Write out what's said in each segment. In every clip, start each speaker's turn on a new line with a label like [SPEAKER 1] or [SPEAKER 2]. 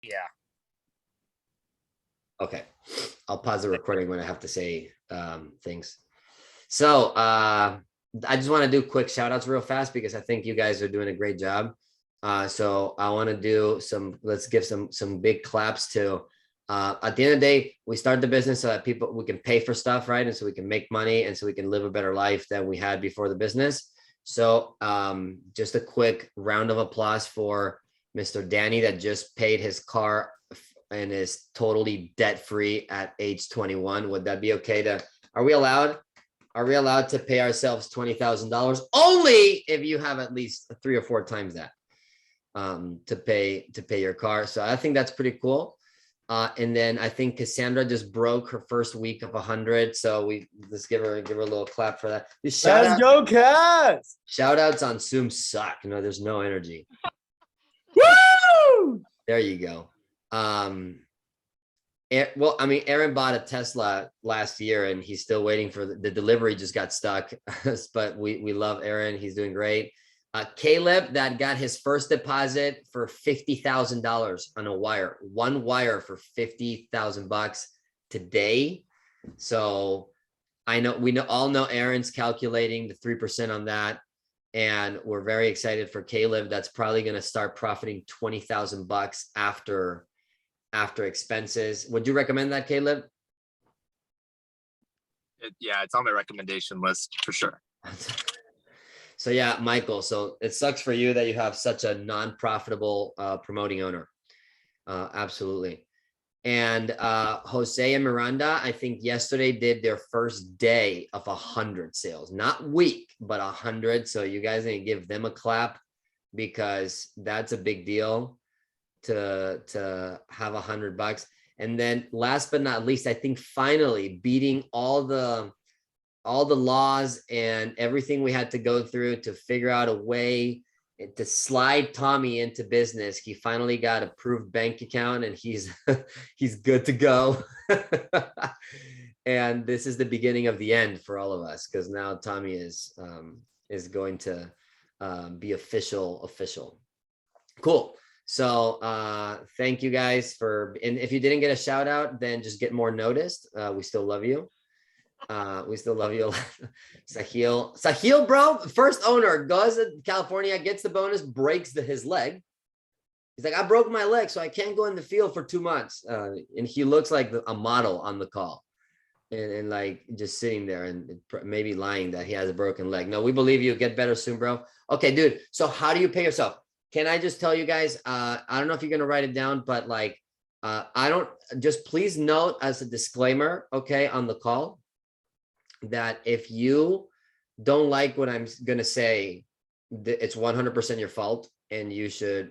[SPEAKER 1] Yeah.
[SPEAKER 2] Okay. I'll pause the recording when I have to say things. So I just want to do quick shout outs real fast because I think you guys are doing a great job. So I want to do let's give some big claps to at the end of the day, we start the business so that we can pay for stuff, right? And so we can make money and so we can live a better life than we had before the business. So just a quick round of applause for Mr. Danny that just paid his car and is totally debt free at age 21. Would that be okay to, are we allowed? Are we allowed to pay ourselves $20,000 only if you have at least 3 or 4 times that to pay your car? So I think that's pretty cool. And then I think Cassandra just broke her first week of 100. So let's give her a little clap for that.
[SPEAKER 3] Let's go, Cass!
[SPEAKER 2] Shout outs on Zoom suck. No, there's no energy.
[SPEAKER 3] Woo!
[SPEAKER 2] There you go. Well, I mean, Aaron bought a Tesla last year and he's still waiting for the delivery, just got stuck. But we love Aaron. He's doing great. Caleb that got his first deposit for $50,000 on a wire, one wire for $50,000 today. So I know all know Aaron's calculating the 3% on that. And we're very excited for Caleb. That's probably going to start profiting $20,000 after expenses. Would you recommend that, Caleb?
[SPEAKER 1] Yeah, it's on my recommendation list for sure.
[SPEAKER 2] So yeah, Michael, so it sucks for you that you have such a non-profitable promoting owner. Absolutely. And Jose and Miranda, I think yesterday did their first day of 100 sales, not week, but 100. So you guys need to give them a clap because that's a big deal to have $100. And then last but not least, I think finally beating all the laws and everything we had to go through to figure out a way to slide Tommy into business. He finally got approved bank account and he's good to go. And this is the beginning of the end for all of us because now Tommy is going to be official. Cool. So thank you guys and if you didn't get a shout out, then just get more noticed. We still love you. We still love you a lot. Sahil, bro, first owner goes to California, gets the bonus, breaks his leg. He's like, I broke my leg, so I can't go in the field for 2 months. And he looks like a model on the call and like just sitting there and maybe lying that he has a broken leg. No, we believe you. Get better soon, bro. Okay, dude. So how do you pay yourself? Can I just tell you guys, I don't know if you're going to write it down, but like, just please note as a disclaimer, okay, on the call, that if you don't like what I'm going to say, it's 100% your fault and you should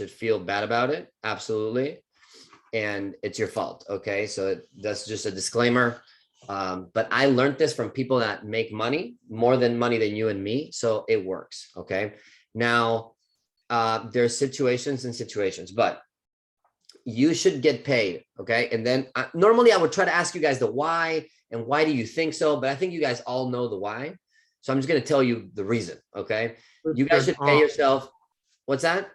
[SPEAKER 2] feel bad about it. Absolutely. And it's your fault. Okay. So that's just a disclaimer. But I learned this from people that make money, more money than you and me. So it works. Okay. Now, there's situations and situations, but you should get paid. Okay. And then normally I would try to ask you guys the why and why do you think so? But I think you guys all know the why. So I'm just going to tell you the reason. Okay. You guys should pay yourself. What's that?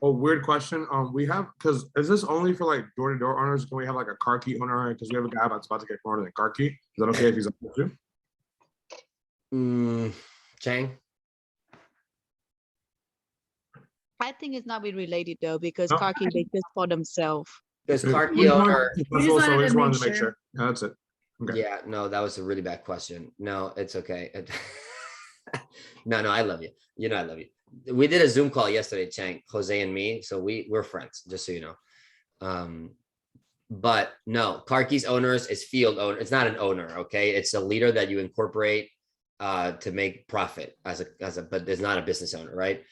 [SPEAKER 4] Oh, weird question. Because is this only for like door-to-door owners? Can we have like a car key owner? Because we have a guy that's about to get promoted in car key. Is that okay if he's on too?
[SPEAKER 2] Chang?
[SPEAKER 5] I think it's not really related though, because car key they just for themselves.
[SPEAKER 2] Because car key owner.
[SPEAKER 4] We just wanted to make sure. Yeah, that's it. Okay.
[SPEAKER 2] Yeah, no, that was a really bad question. No, it's okay. No, I love you. You know, I love you. We did a Zoom call yesterday, Chang, Jose and me. So we're friends, just so you know. But no, car keys owners is field owner. It's not an owner. Okay. It's a leader that you incorporate to make profit but it's not a business owner, right?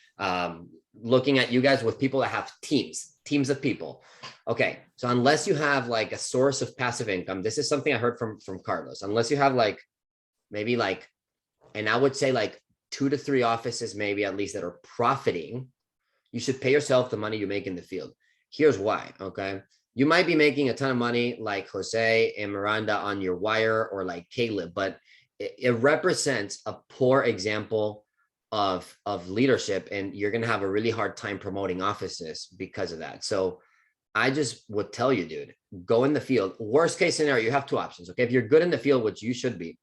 [SPEAKER 2] Looking at you guys with people that have teams of people. Okay. So unless you have like a source of passive income, this is something I heard from Carlos, unless you have like, maybe like, and I would say like 2 to 3 offices, maybe at least that are profiting, you should pay yourself the money you make in the field. Here's why. Okay. You might be making a ton of money like Jose and Miranda on your wire or like Caleb, but it represents a poor example of leadership, and you're going to have a really hard time promoting offices because of that. So I just would tell you, dude, go in the field. Worst case scenario, you have two options. Okay. If you're good in the field, which you should be,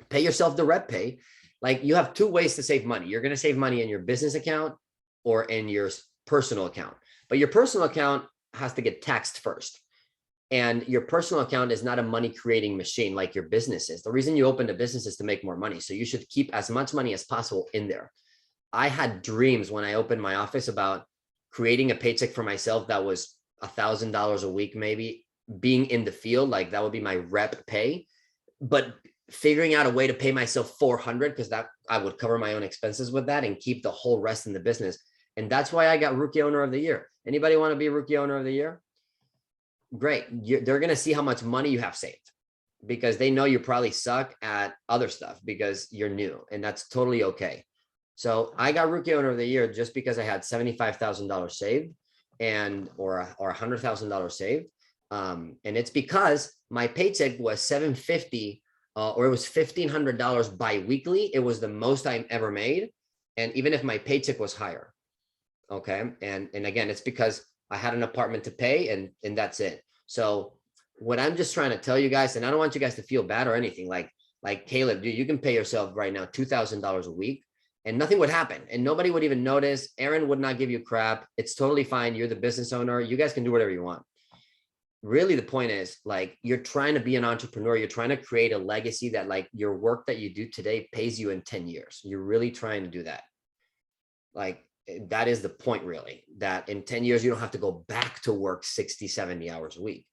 [SPEAKER 2] pay yourself the rep pay. Like you have two ways to save money. You're going to save money in your business account or in your personal account, but your personal account has to get taxed first. And your personal account is not a money creating machine like your business is. The reason you opened a business is to make more money. So you should keep as much money as possible in there. I had dreams when I opened my office about creating a paycheck for myself that was $1,000 a week, maybe being in the field, like that would be my rep pay, but figuring out a way to pay myself 400 because that I would cover my own expenses with that and keep the whole rest in the business. And that's why I got Rookie Owner of the Year. Anybody want to be Rookie Owner of the Year? Great. They're going to see how much money you have saved because they know you probably suck at other stuff because you're new, and that's totally okay. So I got Rookie Owner of the Year just because I had $75,000 saved or $100,000 saved. And it's because my paycheck was $750 or it was $1,500 biweekly. It was the most I ever made. And even if my paycheck was higher. Okay. And again, it's because I had an apartment to pay and that's it. So what I'm just trying to tell you guys, and I don't want you guys to feel bad or anything, like Caleb, dude, you can pay yourself right now $2,000 a week and nothing would happen and nobody would even notice. Aaron would not give you crap. It's totally fine. You're the business owner. You guys can do whatever you want. Really, the point is like, you're trying to be an entrepreneur. You're trying to create a legacy that like your work that you do today pays you in 10 years. You're really trying to do that. Like, that is the point, really, that in 10 years, you don't have to go back to work 60, 70 hours a week.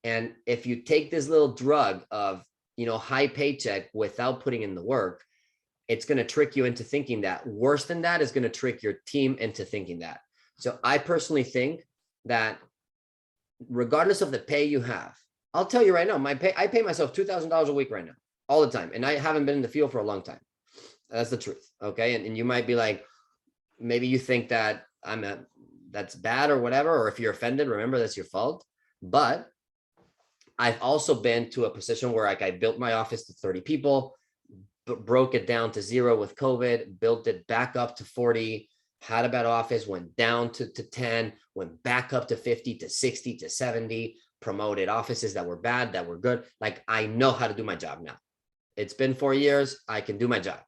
[SPEAKER 2] And if you take this little drug of, high paycheck without putting in the work, it's going to trick you into thinking that. Worse than that is going to trick your team into thinking that. So I personally think that regardless of the pay you have, I'll tell you right now, I pay myself $2,000 a week right now, all the time. And I haven't been in the field for a long time. That's the truth. Okay. And you might be like, maybe you think that that's bad or whatever, or if you're offended, remember that's your fault. But I've also been to a position where like I built my office to 30 people, broke it down to 0 with COVID, built it back up to 40, had a bad office, went down to 10, went back up to 50 to 60 to 70, promoted offices that were bad, that were good. Like I know how to do my job now. It's been 4 years. I can do my job.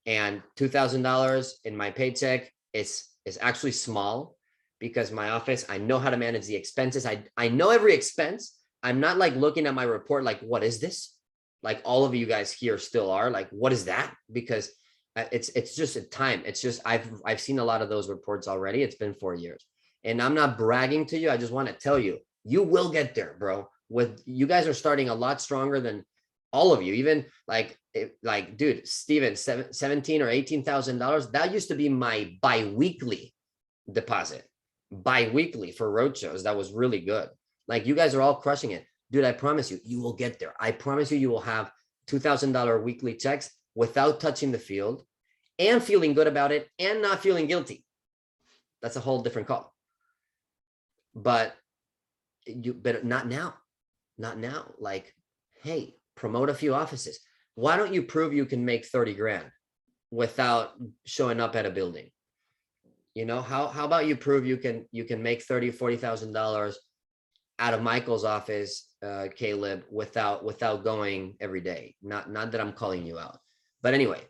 [SPEAKER 2] And $2,000 in my paycheck is actually small because my office, I know how to manage the expenses. I know every expense. I'm not like looking at my report like, what is this? Like all of you guys here still are like, what is that? Because it's just a time. It's just, I've seen a lot of those reports already. It's been 4 years and I'm not bragging to you. I just want to tell you, you will get there, bro. With you guys are starting a lot stronger than all of you, even like dude, Steven, $17,000 or $18,000. That used to be my biweekly deposit, biweekly for roadshows. That was really good. Like you guys are all crushing it, dude. I promise you, you will get there. I promise you, you will have $2,000 weekly checks without touching the field and feeling good about it and not feeling guilty. That's a whole different call. But you better not now, not now. Like, hey, promote a few offices. Why don't you prove you can make 30 grand without showing up at a building? How about you prove you can make $30,000, $40,000 out of Michael's office, Caleb, without going every day. Not that I'm calling you out, but anyway,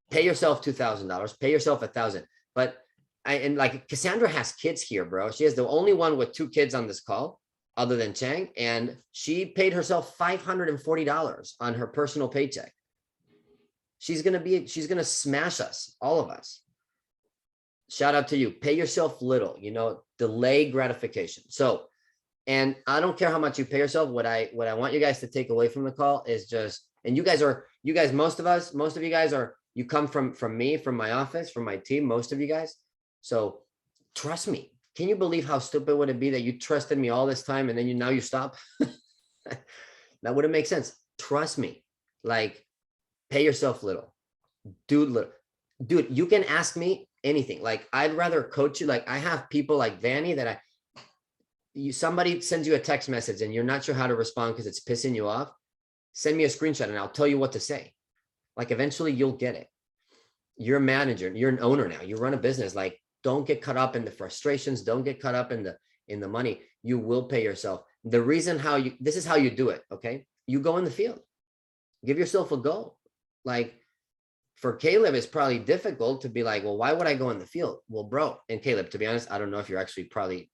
[SPEAKER 2] pay yourself $2,000, pay yourself $1,000. But and like Cassandra has kids here, bro. She is the only one with 2 kids on this call other than Chang, and she paid herself $540 on her personal paycheck. She's gonna smash us, all of us. Shout out to you. Pay yourself little, delay gratification. So, and I don't care how much you pay yourself. What I want you guys to take away from the call is just, and most of you guys you come from me, from my office, from my team, most of you guys. So trust me. Can you believe how stupid would it be that you trusted me all this time and then now you stop? That wouldn't make sense. Trust me. Like, pay yourself little. Dude, you can ask me anything. Like, I'd rather coach you. Like, I have people like Vanny that somebody sends you a text message and you're not sure how to respond because it's pissing you off. Send me a screenshot and I'll tell you what to say. Like, eventually you'll get it. You're a manager. You're an owner now. You run a business. Like, don't get caught up in the frustrations. Don't get caught up in in the money, you will pay yourself. The reason this is how you do it. Okay. You go in the field, give yourself a goal. Like for Caleb, it's probably difficult to be like, well, why would I go in the field? Well, bro, and Caleb, to be honest, I don't know if you're actually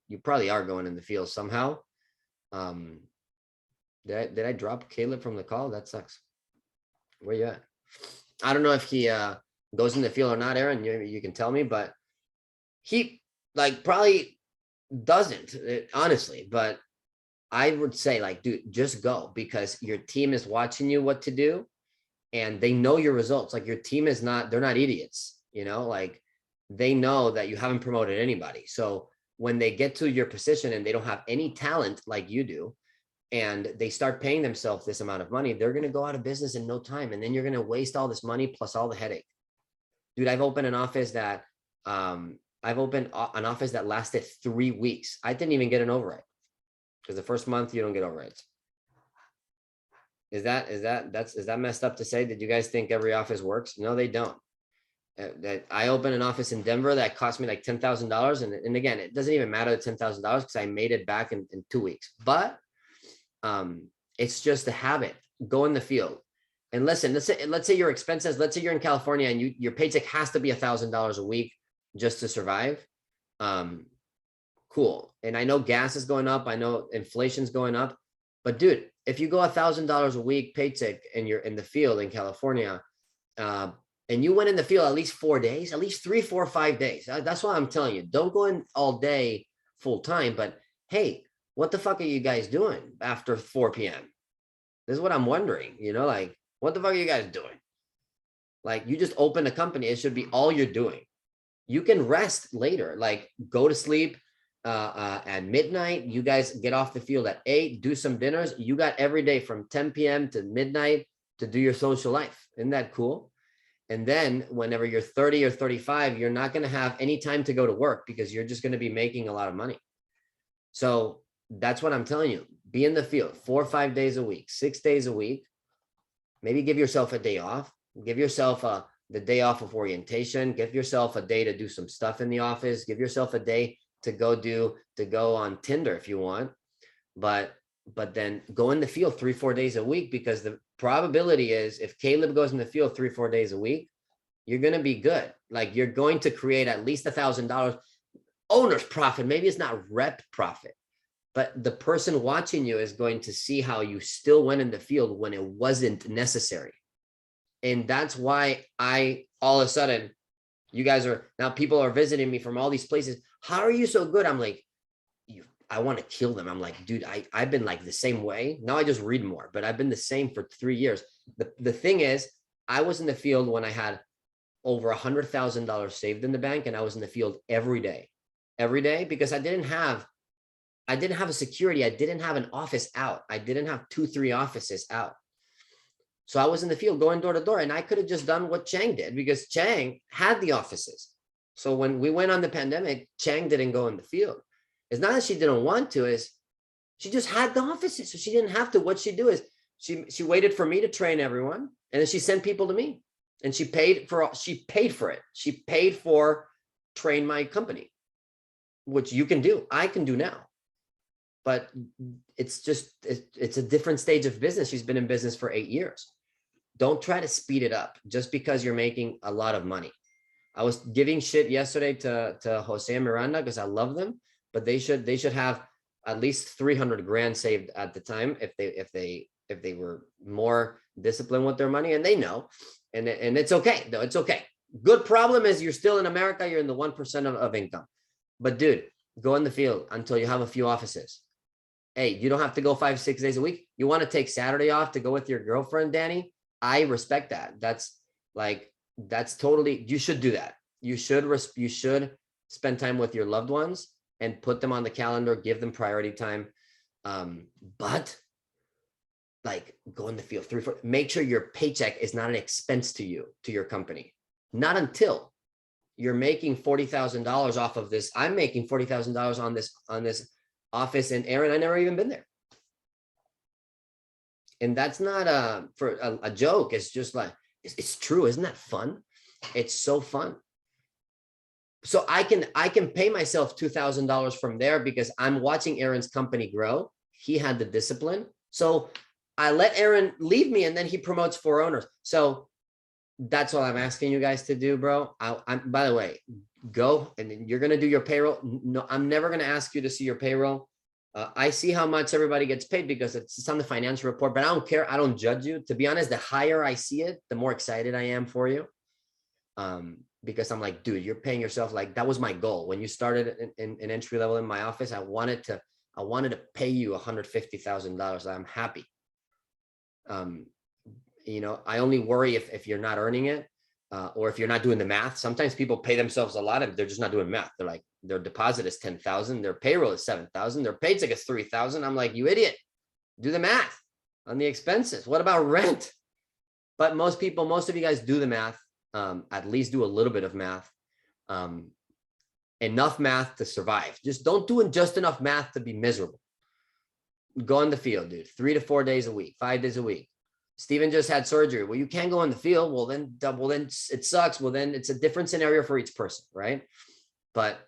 [SPEAKER 2] you probably are going in the field somehow. Did I drop Caleb from the call? That sucks. Where you at? I don't know if he goes in the field or not, Aaron. You can tell me, but he like probably doesn't, honestly. But I would say, like, dude, just go, because your team is watching you what to do, and they know your results. Like your team is not, they're not idiots, you know, like they know that you haven't promoted anybody. So when they get to your position and they don't have any talent like you do, and they start paying themselves this amount of money, they're going to go out of business in no time. And then you're going to waste all this money plus all the headache. Dude, I've opened an office that lasted 3 weeks. I didn't even get an override, because the first month you don't get overrides. Is that messed up to say? Did you guys think every office works? No, they don't. I opened an office in Denver that cost me like $10,000. And again, it doesn't even matter the $10,000 because I made it back in 2 weeks. But it's just a habit. Go in the field. And listen, let's say your expenses, let's say you're in California and your paycheck has to be $1,000 a week just to survive. Cool. And I know gas is going up. I know inflation's going up. But dude, if you go $1,000 a week paycheck and you're in the field in California, and you went in the field at least 4 days, at least 3, 4, 5 days. That's why I'm telling you, don't go in all day full time. But hey, what the fuck are you guys doing after 4 p.m.? This is what I'm wondering, you know, like, what the fuck are you guys doing? Like, you just opened a company. It should be all you're doing. You can rest later, like go to sleep at midnight. You guys get off the field at 8, do some dinners. You got every day from 10 p.m. to midnight to do your social life. Isn't that cool? And then whenever you're 30 or 35, you're not going to have any time to go to work because you're just going to be making a lot of money. So that's what I'm telling you. Be in the field 4 or 5 days a week, 6 days a week. Maybe give yourself a day off. Give yourself the day off of orientation. Give yourself a day to do some stuff in the office. Give yourself a day to go on Tinder if you want. But then go in the field 3 or 4 days a week, because the probability is if Caleb goes in the field 3 or 4 days a week, you're going to be good. Like you're going to create at least $1,000 owner's profit. Maybe it's not rep profit, but the person watching you is going to see how you still went in the field when it wasn't necessary. And that's why all of a sudden, you guys now people are visiting me from all these places. How are you so good? I'm like, I want to kill them. I'm like, dude, I've been like the same way. Now I just read more, but I've been the same for 3 years. The thing is, I was in the field when I had over $100,000 saved in the bank, and I was in the field every day because I didn't have a security. I didn't have an office out. I didn't have 2, 3 offices out. So I was in the field going door to door, and I could have just done what Chang did because Chang had the offices. So when we went on the pandemic, Chang didn't go in the field. It's not that she didn't want to, is she just had the offices. So she didn't have to. What she do is she waited for me to train everyone, and then she sent people to me, and she paid for it. She paid for train my company, which you can do. I can do now. But it's a different stage of business. She's been in business for 8 years. Don't try to speed it up just because you're making a lot of money. I was giving shit yesterday to Jose and Miranda because I love them, but they should have at least 300 grand saved at the time if they were more disciplined with their money, and they know, and it's okay though. It's okay. Good problem is you're still in America. You're in the 1% of income, but dude, go in the field until you have a few offices. Hey, you don't have to go 5, 6 days a week. You want to take Saturday off to go with your girlfriend, Danny? I respect that. That's totally, you should do that. You should spend time with your loved ones and put them on the calendar, give them priority time. But like go in the field 3, 4, make sure your paycheck is not an expense to you, to your company. Not until you're making $40,000 off of this. I'm making $40,000 on this office, and Aaron, I never even been there. And that's not a joke. It's just like, it's true. Isn't that fun? It's so fun. So I can pay myself $2,000 from there because I'm watching Aaron's company grow. He had the discipline. So I let Aaron leave me and then he promotes 4 owners. So that's what I'm asking you guys to do, bro. I'm by the way, go and then you're gonna do your payroll. No, I'm never gonna ask you to see your payroll. I see how much everybody gets paid because it's on the financial report, but I don't care. I don't judge you. To be honest, the higher I see it, the more excited I am for you. Because I'm like, dude, you're paying yourself. Like that was my goal when you started in entry level in my office. I wanted to pay you $150,000. I'm happy. You know, I only worry if you're not earning it, or if you're not doing the math. Sometimes people pay themselves a lot and they're just not doing math. They're like, their deposit is 10,000, their payroll is 7,000, their paycheck is 3,000. I'm like, you idiot, do the math on the expenses. What about rent? But most of you guys do the math, at least do a little bit of math, enough math to survive. Just don't do just enough math to be miserable. Go in the field, dude, 3 to 4 days a week, 5 days a week. Steven just had surgery. Well, you can't go in the field. Well, then it sucks. Well, then it's a different scenario for each person, right? But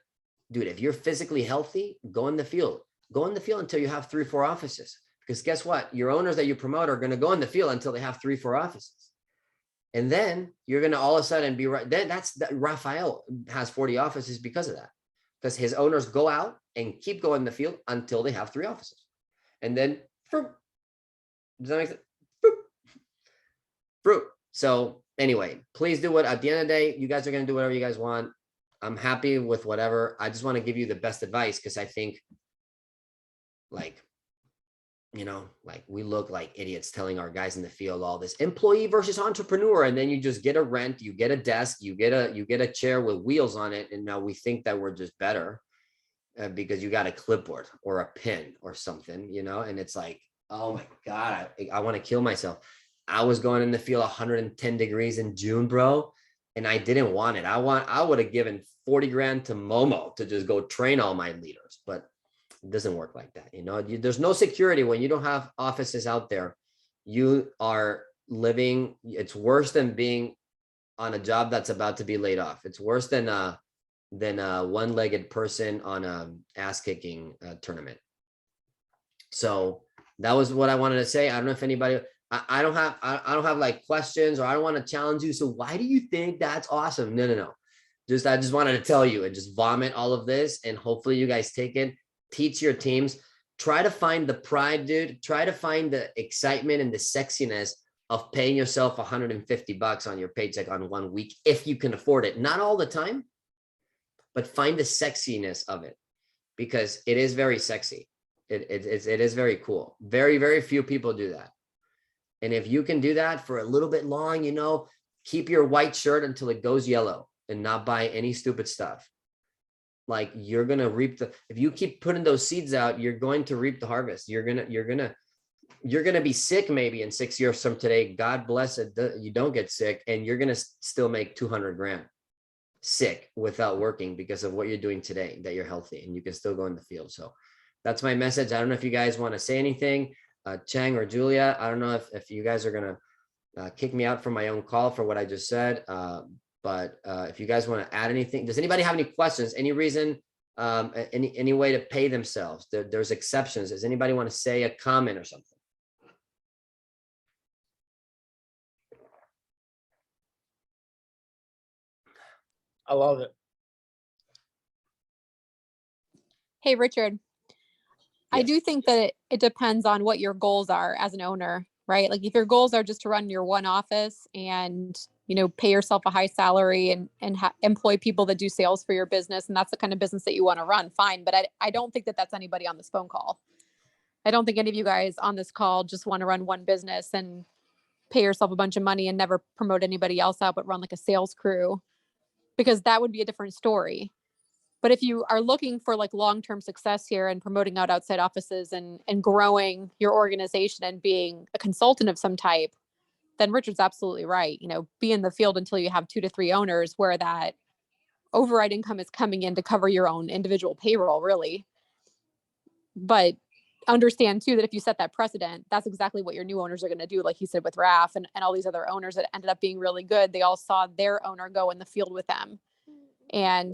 [SPEAKER 2] dude, if you're physically healthy, go in the field. Go in the field until you have 3 or 4 offices. Because guess what? Your owners that you promote are going to go in the field until they have 3 or 4 offices. And then you're going to all of a sudden be right. Then Rafael has 40 offices because of that. Because his owners go out and keep going in the field until they have 3 offices. And then does that make sense? Fruit. So anyway, please do what at the end of the day, you guys are going to do whatever you guys want. I'm happy with whatever. I just want to give you the best advice because I think like, you know, like we look like idiots telling our guys in the field all this employee versus entrepreneur. And then you just get a rent, you get a desk, you get a chair with wheels on it. And now we think that we're just better because you got a clipboard or a pen or something, you know, and it's like, oh my God, I want to kill myself. I was going in the field 110 degrees in June, bro. And I didn't want it. I would have given 40 grand to Momo to just go train all my leaders, but it doesn't work like that. You know, there's no security when you don't have offices out there. You are living, it's worse than being on a job that's about to be laid off. It's worse than a one-legged person on a ass-kicking tournament. So that was what I wanted to say. I don't know if anybody, I don't have like questions or I don't want to challenge you. So why do you think that's awesome? No. I just wanted to tell you and just vomit all of this. And hopefully you guys take it, teach your teams, try to find the pride, dude. Try to find the excitement and the sexiness of paying yourself $150 on your paycheck on 1 week, if you can afford it. Not all the time, but find the sexiness of it because it is very sexy. It is very cool. Very, very few people do that. And if you can do that for a little bit long, you know, keep your white shirt until it goes yellow and not buy any stupid stuff. Like you're going to reap if you keep putting those seeds out, you're going to reap the harvest. You're going to be sick maybe in 6 years from today. God bless it. You don't get sick and you're going to still make 200 grand sick without working because of what you're doing today, that you're healthy and you can still go in the field. So that's my message. I don't know if you guys want to say anything. Chang or Julia, I don't know if you guys are going to kick me out from my own call for what I just said. But if you guys want to add anything, does anybody have any questions? Any reason, any way to pay themselves? There's exceptions. Does anybody want to say a comment or something?
[SPEAKER 3] I love it.
[SPEAKER 6] Hey, Richard. I
[SPEAKER 2] Yes.
[SPEAKER 6] do think that it depends on what your goals are as an owner, right? Like if your goals are just to run your one office and, you know, pay yourself a high salary and employ people that do sales for your business, and that's the kind of business that you want to run, fine. But I don't think that that's anybody on this phone call. I don't think any of you guys on this call just want to run one business and pay yourself a bunch of money and never promote anybody else out, but run like a sales crew, because that would be a different story. But if you are looking for like long-term success here and promoting out outside offices and growing your organization and being a consultant of some type, then Richard's absolutely right. You know, be in the field until you have 2 to 3 owners where that override income is coming in to cover your own individual payroll, really. But understand too that if you set that precedent, that's exactly what your new owners are going to do. Like you said with Raf and all these other owners that ended up being really good, they all saw their owner go in the field with them. And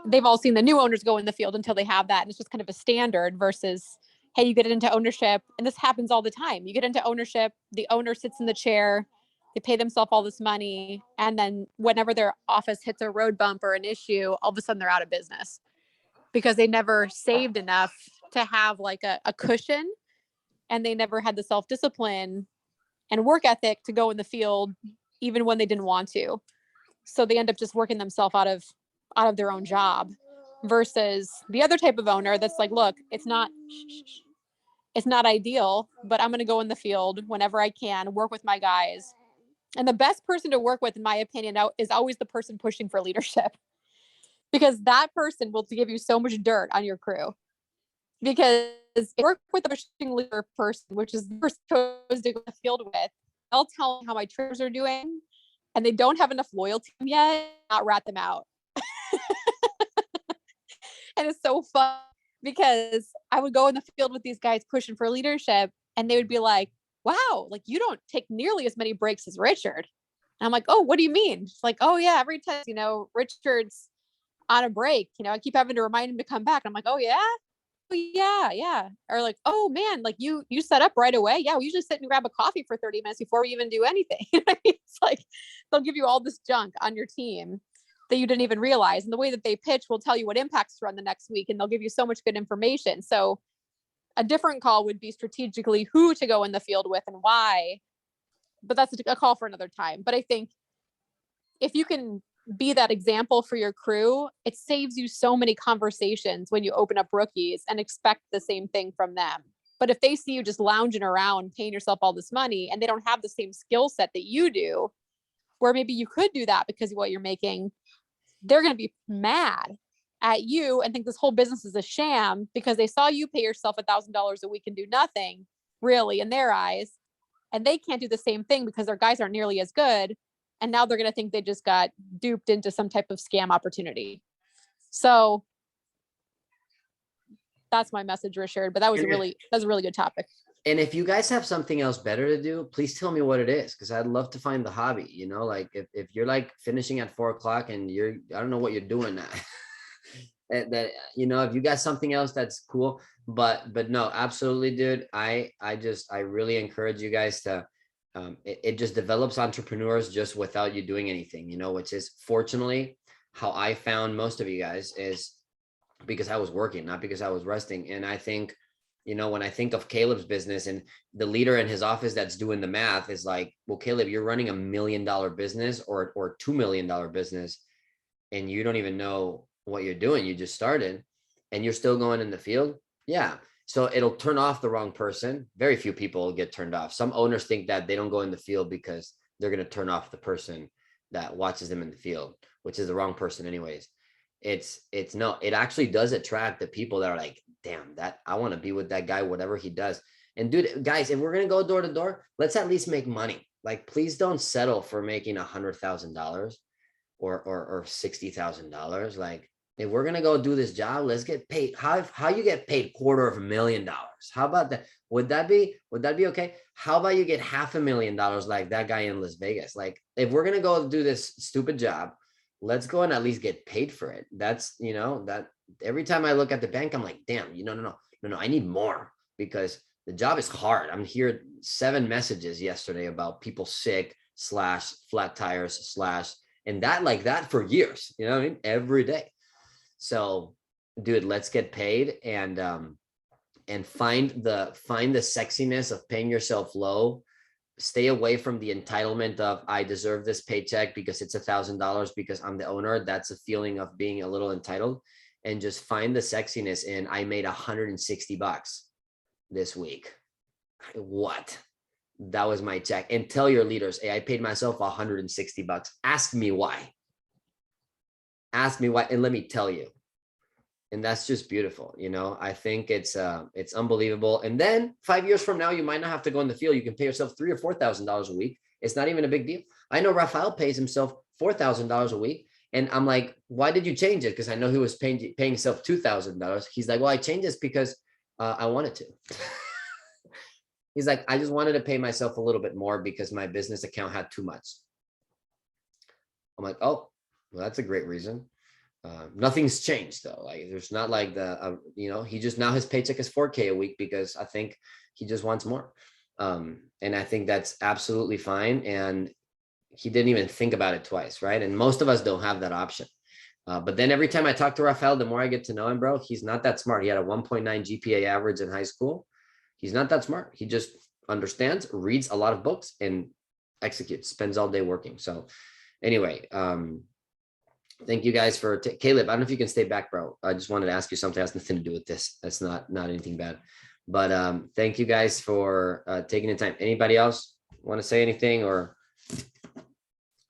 [SPEAKER 6] they've all seen the new owners go in the field until they have that. And it's just kind of a standard versus, hey, you get into ownership. And this happens all the time. You get into ownership, the owner sits in the chair, they pay themselves all this money. And then whenever their office hits a road bump or an issue, all of a sudden they're out of business because they never saved enough to have like a cushion, and they never had the self-discipline and work ethic to go in the field even when they didn't want to. So they end up just working themselves out of their own job, versus the other type of owner that's like, look, it's not ideal, but I'm going to go in the field whenever I can, work with my guys. And the best person to work with, in my opinion, is always the person pushing for leadership, because that person will give you so much dirt on your crew. Because if you work with a pushing leader person, which is the person chose to go in the field with, they'll tell me how my trainers are doing, and they don't have enough loyalty yet, not rat them out. And it's so fun because I would go in the field with these guys pushing for leadership, and they would be like, wow, like you don't take nearly as many breaks as Richard. And I'm like, oh, what do you mean? It's like, oh yeah, every time, Richard's on a break, I keep having to remind him to come back. And I'm like, oh yeah? Oh, yeah. Or like, oh man, like you set up right away. Yeah, we usually sit and grab a coffee for 30 minutes before we even do anything. It's like they'll give you all this junk on your team that you didn't even realize. And the way that they pitch will tell you what impacts to run the next week, and they'll give you so much good information. So a different call would be strategically who to go in the field with and why. But that's a call for another time. But I think if you can be that example for your crew, it saves you so many conversations when you open up rookies and expect the same thing from them. But if they see you just lounging around, paying yourself all this money, and they don't have the same skill set that you do, where maybe you could do that because of what you're making, they're going to be mad at you and think this whole business is a sham because they saw you pay yourself $1,000 a week and do nothing really in their eyes. And they can't do the same thing because their guys aren't nearly as good. And now they're going to think they just got duped into some type of scam opportunity. So that's my message, Richard. But that was a really good topic.
[SPEAKER 2] And if you guys have something else better to do, please tell me what it is, because I'd love to find the hobby. Like if you're like finishing at 4:00 and I don't know what you're doing now. that if you got something else, that's cool. But no, absolutely, dude. I really encourage you guys to. It just develops entrepreneurs just without you doing anything, which is fortunately how I found most of you guys, is because I was working, not because I was resting. And I think, when I think of Caleb's business and the leader in his office that's doing the math is like, well, Caleb, you're running $1 million business or $2 million business, and you don't even know what you're doing. You just started and you're still going in the field. Yeah. So it'll turn off the wrong person. Very few people get turned off. Some owners think that they don't go in the field because they're going to turn off the person that watches them in the field, which is the wrong person anyways. It actually does attract the people that are like, damn, that I want to be with that guy, whatever he does. And dude, guys, if we're going to go door to door, let's at least make money. Like, please don't settle for making $100,000 or $60,000. Like, if we're going to go do this job, let's get paid. How you get paid $250,000? How about that? Would that be okay? How about you get $500,000 like that guy in Las Vegas? Like, if we're going to go do this stupid job, let's go and at least get paid for it. That's, that every time I look at the bank, I'm like, damn, no, I need more, because the job is hard. I'm here 7 messages yesterday about people sick / flat tires / and that like that for years, what I mean? Every day. So dude, let's get paid and find the sexiness of paying yourself low. Stay away from the entitlement of I deserve this paycheck because it's $1,000 because I'm the owner. That's a feeling of being a little entitled, and just find the sexiness in I made $160 this week. What? That was my check. And tell your leaders, hey, I paid myself $160. Ask me why. And let me tell you. And that's just beautiful. I think it's unbelievable. And then 5 years from now, you might not have to go in the field. You can pay yourself $3,000 or $4,000 a week. It's not even a big deal. I know Rafael pays himself $4,000 a week. And I'm like, why did you change it? Because I know he was paying himself $2,000. He's like, well, I changed this because I wanted to. He's like, I just wanted to pay myself a little bit more because my business account had too much. I'm like, oh, well, that's a great reason. Nothing's changed though. Like there's not like he just now his paycheck is 4K a week because I think he just wants more. And I think that's absolutely fine. And he didn't even think about it twice, right? And most of us don't have that option. But then every time I talk to Rafael, the more I get to know him, bro, he's not that smart. He had a 1.9 GPA average in high school. He's not that smart. He just understands, reads a lot of books, and executes, spends all day working. So anyway, thank you guys for Caleb. I don't know if you can stay back, bro. I just wanted to ask you something that has nothing to do with this. That's not anything bad. But thank you guys for taking the time. Anybody else want to say anything, or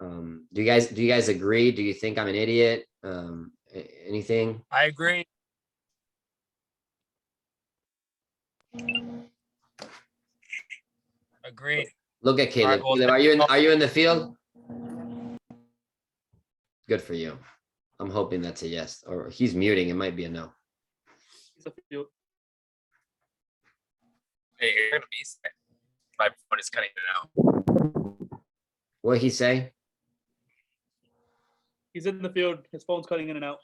[SPEAKER 2] do you guys agree? Do you think I'm an idiot? Anything?
[SPEAKER 3] I agree. Agreed.
[SPEAKER 2] Look at Caleb.
[SPEAKER 3] All right, well,
[SPEAKER 2] Caleb, are you in the field? Good for you. I'm hoping that's a yes, or he's muting. It might be a no.
[SPEAKER 1] Hey, you're gonna be sick. My phone is cutting it out.
[SPEAKER 2] What'd he say?
[SPEAKER 7] He's in the field. His phone's cutting in and out.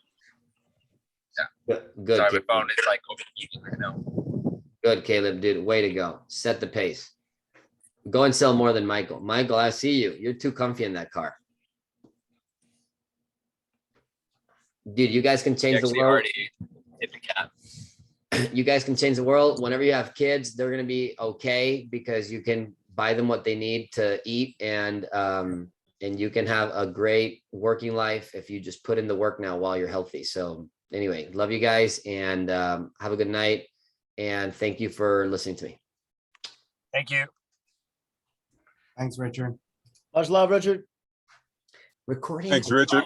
[SPEAKER 2] Good.
[SPEAKER 1] Sorry, my
[SPEAKER 2] Caleb.
[SPEAKER 1] phone is like overheating right now.
[SPEAKER 2] Good, Caleb, dude. Way to go. Set the pace. Go and sell more than Michael. Michael, I see you. You're too comfy in that car. Dude, you guys can change the
[SPEAKER 1] Actually
[SPEAKER 2] world.
[SPEAKER 1] already hit the cap.
[SPEAKER 2] You guys can change the world. Whenever you have kids, they're going to be okay because you can buy them what they need to eat, and you can have a great working life if you just put in the work now while you're healthy. So anyway, love you guys, and have a good night, and thank you for listening to me.
[SPEAKER 3] Thank you.
[SPEAKER 8] Thanks, Richard.
[SPEAKER 3] Much love, Richard.
[SPEAKER 2] Recording.
[SPEAKER 9] Thanks, Richard.